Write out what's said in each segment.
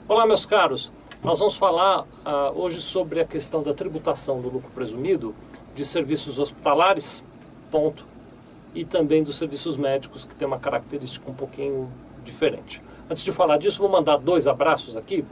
Olá, meus caros. Nós vamos falar hoje sobre a questão da tributação do lucro presumido de serviços hospitalares, ponto, e também dos serviços médicos, que tem uma característica um pouquinho diferente. Antes de falar disso, vou mandar 2 abraços aqui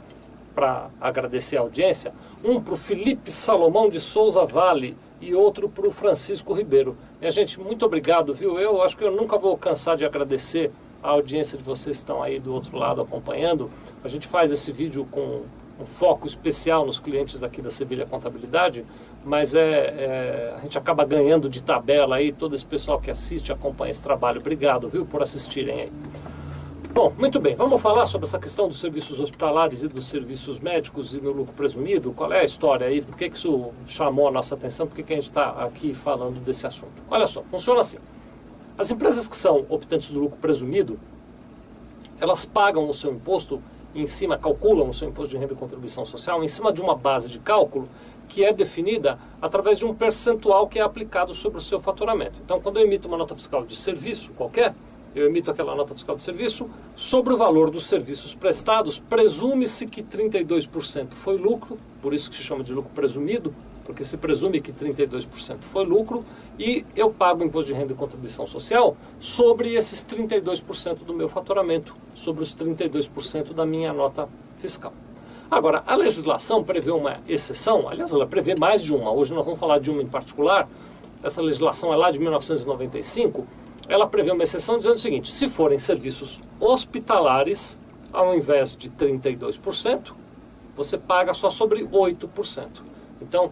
para agradecer a audiência. Um para o Felipe Salomão de Souza Vale e outro para o Francisco Ribeiro. Minha gente, muito obrigado, viu? Eu acho que eu nunca vou cansar de agradecer a audiência de vocês que estão aí do outro lado acompanhando. A gente faz esse vídeo com um foco especial nos clientes aqui da Sevilha Contabilidade, mas a gente acaba ganhando de tabela aí todo esse pessoal que assiste, acompanha esse trabalho. Obrigado, viu, por assistirem aí. Bom, muito bem, vamos falar sobre essa questão dos serviços hospitalares e dos serviços médicos e no lucro presumido. Qual é a história aí? Por que isso chamou a nossa atenção? Por que a gente está aqui falando desse assunto? Olha só, funciona assim. As empresas que são optantes do lucro presumido, elas pagam o seu imposto em cima, calculam o seu imposto de renda e contribuição social em cima de uma base de cálculo que é definida através de um percentual que é aplicado sobre o seu faturamento. Então, quando eu emito uma nota fiscal de serviço qualquer, eu emito aquela nota fiscal de serviço, sobre o valor dos serviços prestados, presume-se que 32% foi lucro, por isso que se chama de lucro presumido, porque se presume que 32% foi lucro, e eu pago imposto de renda e contribuição social sobre esses 32% do meu faturamento, sobre os 32% da minha nota fiscal. Agora, a legislação prevê uma exceção, aliás, ela prevê mais de uma, hoje nós vamos falar de uma em particular, essa legislação é lá de 1995, ela prevê uma exceção dizendo o seguinte: se forem serviços hospitalares, ao invés de 32%, você paga só sobre 8%. Então,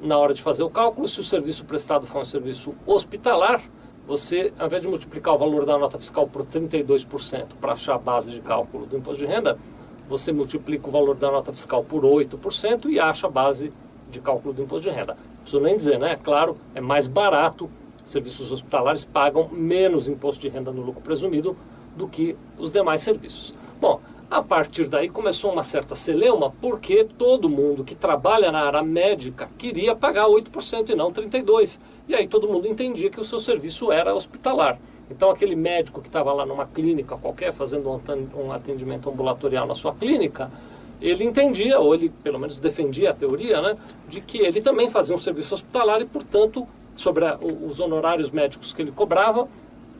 na hora de fazer o cálculo, se o serviço prestado for um serviço hospitalar, você, ao invés de multiplicar o valor da nota fiscal por 32% para achar a base de cálculo do imposto de renda, você multiplica o valor da nota fiscal por 8% e acha a base de cálculo do imposto de renda. Não preciso nem dizer, né? É claro, é mais barato. Serviços hospitalares pagam menos imposto de renda no lucro presumido do que os demais serviços. Bom, a partir daí começou uma certa celeuma, porque todo mundo que trabalha na área médica queria pagar 8% e não 32%. E aí todo mundo entendia que o seu serviço era hospitalar. Então aquele médico que estava lá numa clínica qualquer, fazendo um atendimento ambulatorial na sua clínica, ele entendia, ou ele pelo menos defendia a teoria, né, de que ele também fazia um serviço hospitalar e, portanto, sobre os honorários médicos que ele cobrava,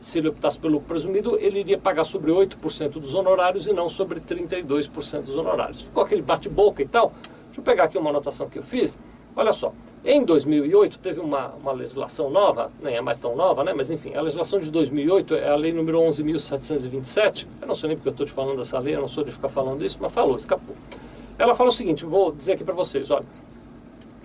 se ele optasse pelo lucro presumido, ele iria pagar sobre 8% dos honorários e não sobre 32% dos honorários. Ficou aquele bate-boca e tal. Deixa eu pegar aqui uma anotação que eu fiz. Olha só, em 2008 teve uma legislação nova, nem é mais tão nova, né? Mas enfim, a legislação de 2008 é a lei número 11.727. Eu não sei nem porque eu estou te falando dessa lei, eu não sou de ficar falando isso, mas falou, escapou. Ela fala o seguinte, vou dizer aqui para vocês, olha,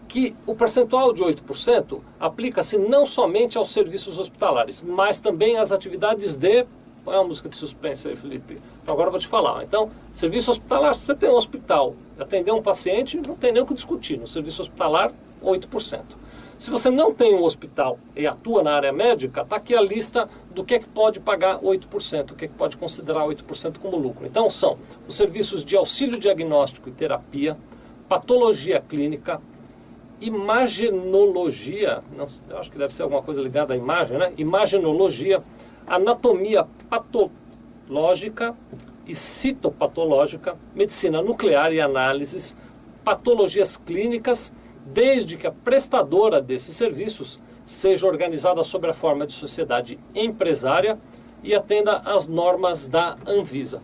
que o percentual de 8% aplica-se não somente aos serviços hospitalares, mas também às atividades de... Põe uma música de suspense aí, Felipe. Então agora eu vou te falar. Então, serviço hospitalar, se você tem um hospital, atender um paciente, não tem nem o que discutir. No serviço hospitalar, 8%. Se você não tem um hospital e atua na área médica, está aqui a lista do que é que pode pagar 8%, o que é que pode considerar 8% como lucro. Então são os serviços de auxílio diagnóstico e terapia, patologia clínica, imagenologia, não, eu acho que deve ser alguma coisa ligada à imagem, né? Imagenologia, anatomia patológica e citopatológica, medicina nuclear e análises, patologias clínicas, desde que a prestadora desses serviços seja organizada sob a forma de sociedade empresária e atenda às normas da Anvisa.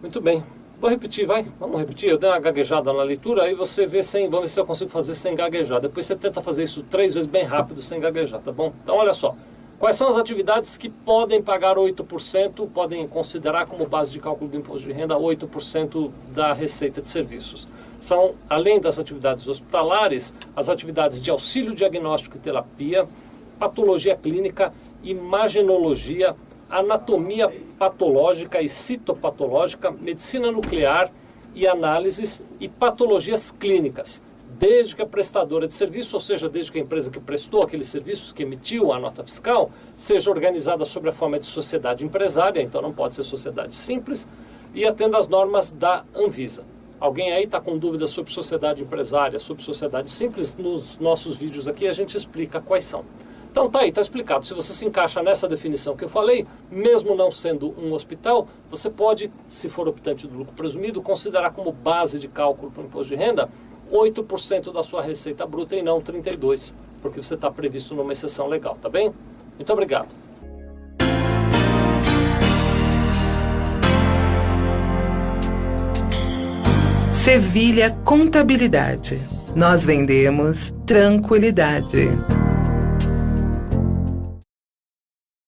Muito bem. Vou repetir, vai? Vamos repetir. Eu dei uma gaguejada na leitura, aí você vê vamos ver se eu consigo fazer sem gaguejar. Depois você tenta fazer isso 3 vezes bem rápido, sem gaguejar, tá bom? Então, olha só. Quais são as atividades que podem pagar 8%, podem considerar como base de cálculo do imposto de renda 8% da receita de serviços? São, além das atividades hospitalares, as atividades de auxílio diagnóstico e terapia, patologia clínica, imagenologia, anatomia patológica e citopatológica, medicina nuclear e análises e patologias clínicas, desde que a prestadora de serviço, ou seja, desde que a empresa que prestou aqueles serviços, que emitiu a nota fiscal, seja organizada sob a forma de sociedade empresária, então não pode ser sociedade simples, e atenda às normas da Anvisa. Alguém aí está com dúvidas sobre sociedade empresária, sobre sociedade simples? Nos nossos vídeos aqui a gente explica quais são. Então tá aí, tá explicado. Se você se encaixa nessa definição que eu falei, mesmo não sendo um hospital, você pode, se for optante do lucro presumido, considerar como base de cálculo para o imposto de renda 8% da sua receita bruta e não 32%, porque você está previsto numa exceção legal, tá bem? Muito obrigado. Sevilha Contabilidade. Nós vendemos tranquilidade.